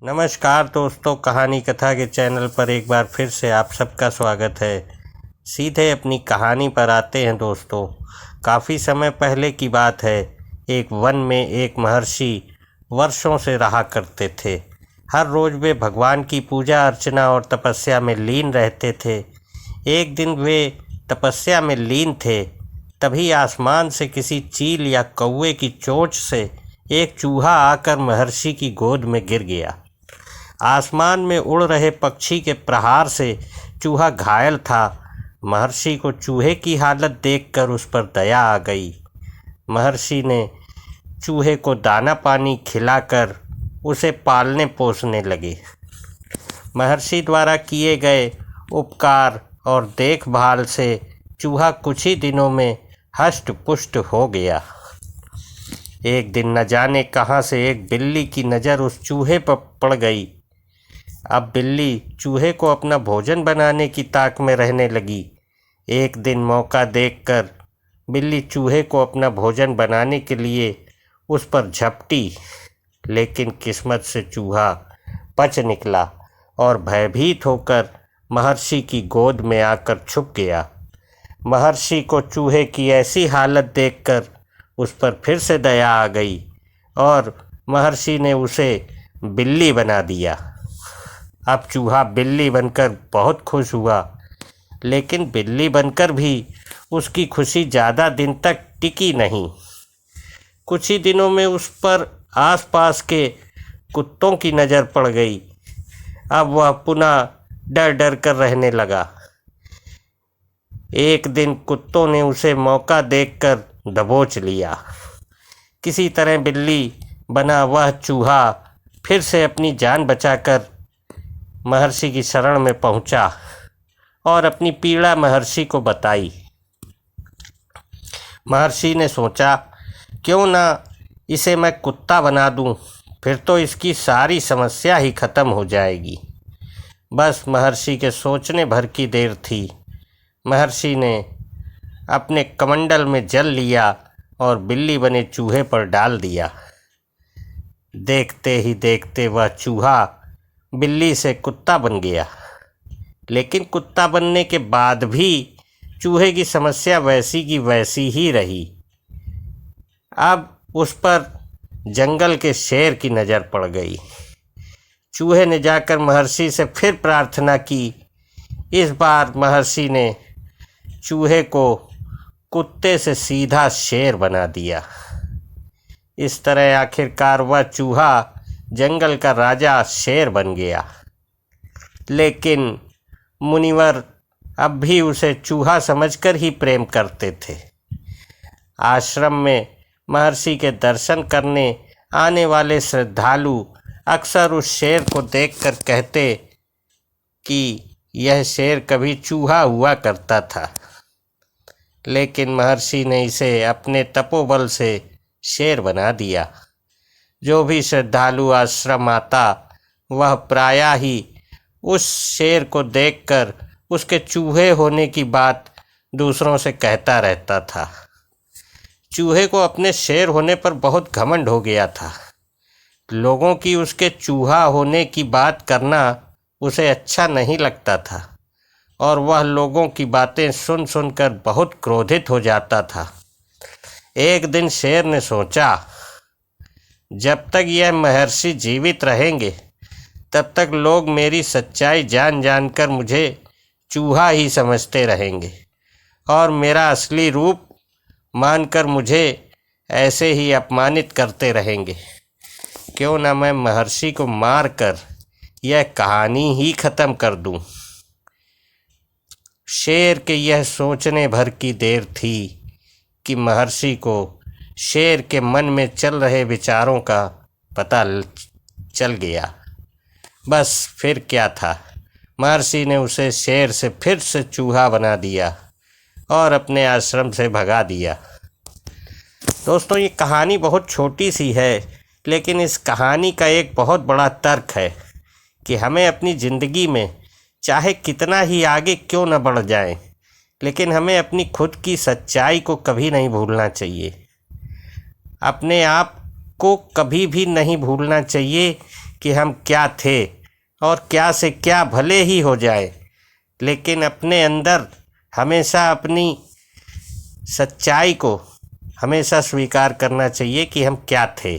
नमस्कार दोस्तों, कहानी कथा के चैनल पर एक बार फिर से आप सबका स्वागत है। सीधे अपनी कहानी पर आते हैं दोस्तों। काफ़ी समय पहले की बात है। एक वन में एक महर्षि वर्षों से रहा करते थे। हर रोज़ वे भगवान की पूजा अर्चना और तपस्या में लीन रहते थे। एक दिन वे तपस्या में लीन थे, तभी आसमान से किसी चील या कौवे की चोंच से एक चूहा आकर महर्षि की गोद में गिर गया। आसमान में उड़ रहे पक्षी के प्रहार से चूहा घायल था। महर्षि को चूहे की हालत देखकर उस पर दया आ गई। महर्षि ने चूहे को दाना पानी खिलाकर उसे पालने पोसने लगे। महर्षि द्वारा किए गए उपकार और देखभाल से चूहा कुछ ही दिनों में हष्ट पुष्ट हो गया। एक दिन न जाने कहाँ से एक बिल्ली की नज़र उस चूहे पर पड़ गई। अब बिल्ली चूहे को अपना भोजन बनाने की ताक में रहने लगी। एक दिन मौका देखकर बिल्ली चूहे को अपना भोजन बनाने के लिए उस पर झपटी, लेकिन किस्मत से चूहा बच निकला और भयभीत होकर महर्षि की गोद में आकर छुप गया। महर्षि को चूहे की ऐसी हालत देखकर उस पर फिर से दया आ गई और महर्षि ने उसे बिल्ली बना दिया। अब चूहा बिल्ली बनकर बहुत खुश हुआ, लेकिन बिल्ली बनकर भी उसकी खुशी ज़्यादा दिन तक टिकी नहीं। कुछ ही दिनों में उस पर आसपास के कुत्तों की नज़र पड़ गई। अब वह पुनः डर डर कर रहने लगा। एक दिन कुत्तों ने उसे मौका देखकर दबोच लिया। किसी तरह बिल्ली बना वह चूहा फिर से अपनी जान बचाकर महर्षि की शरण में पहुंचा और अपनी पीड़ा महर्षि को बताई। महर्षि ने सोचा, क्यों ना इसे मैं कुत्ता बना दूं, फिर तो इसकी सारी समस्या ही खत्म हो जाएगी। बस महर्षि के सोचने भर की देर थी। महर्षि ने अपने कमंडल में जल लिया और बिल्ली बने चूहे पर डाल दिया। देखते ही देखते वह चूहा बिल्ली से कुत्ता बन गया। लेकिन कुत्ता बनने के बाद भी चूहे की समस्या वैसी की वैसी ही रही। अब उस पर जंगल के शेर की नज़र पड़ गई। चूहे ने जाकर महर्षि से फिर प्रार्थना की। इस बार महर्षि ने चूहे को कुत्ते से सीधा शेर बना दिया। इस तरह आखिरकार वह चूहा जंगल का राजा शेर बन गया। लेकिन मुनिवर अब भी उसे चूहा समझकर ही प्रेम करते थे। आश्रम में महर्षि के दर्शन करने आने वाले श्रद्धालु अक्सर उस शेर को देखकर कहते कि यह शेर कभी चूहा हुआ करता था। लेकिन महर्षि ने इसे अपने तपोबल से शेर बना दिया। जो भी श्रद्धालु आश्रम आता, वह प्रायः ही उस शेर को देखकर उसके चूहे होने की बात दूसरों से कहता रहता था। चूहे को अपने शेर होने पर बहुत घमंड हो गया था। लोगों की उसके चूहा होने की बात करना उसे अच्छा नहीं लगता था और वह लोगों की बातें सुन सुनकर बहुत क्रोधित हो जाता था। एक दिन शेर ने सोचा, जब तक यह महर्षि जीवित रहेंगे तब तक लोग मेरी सच्चाई जान जानकर मुझे चूहा ही समझते रहेंगे और मेरा असली रूप मानकर मुझे ऐसे ही अपमानित करते रहेंगे। क्यों ना मैं महर्षि को मारकर यह कहानी ही ख़त्म कर दूं। शेर के यह सोचने भर की देर थी कि महर्षि को शेर के मन में चल रहे विचारों का पता चल गया। बस फिर क्या था, महर्षि ने उसे शेर से फिर से चूहा बना दिया और अपने आश्रम से भगा दिया। दोस्तों, ये कहानी बहुत छोटी सी है, लेकिन इस कहानी का एक बहुत बड़ा तर्क है कि हमें अपनी ज़िंदगी में चाहे कितना ही आगे क्यों न बढ़ जाए, लेकिन हमें अपनी खुद की सच्चाई को कभी नहीं भूलना चाहिए। अपने आप को कभी भी नहीं भूलना चाहिए कि हम क्या थे और क्या से क्या भले ही हो जाए, लेकिन अपने अंदर हमेशा अपनी सच्चाई को हमेशा स्वीकार करना चाहिए कि हम क्या थे।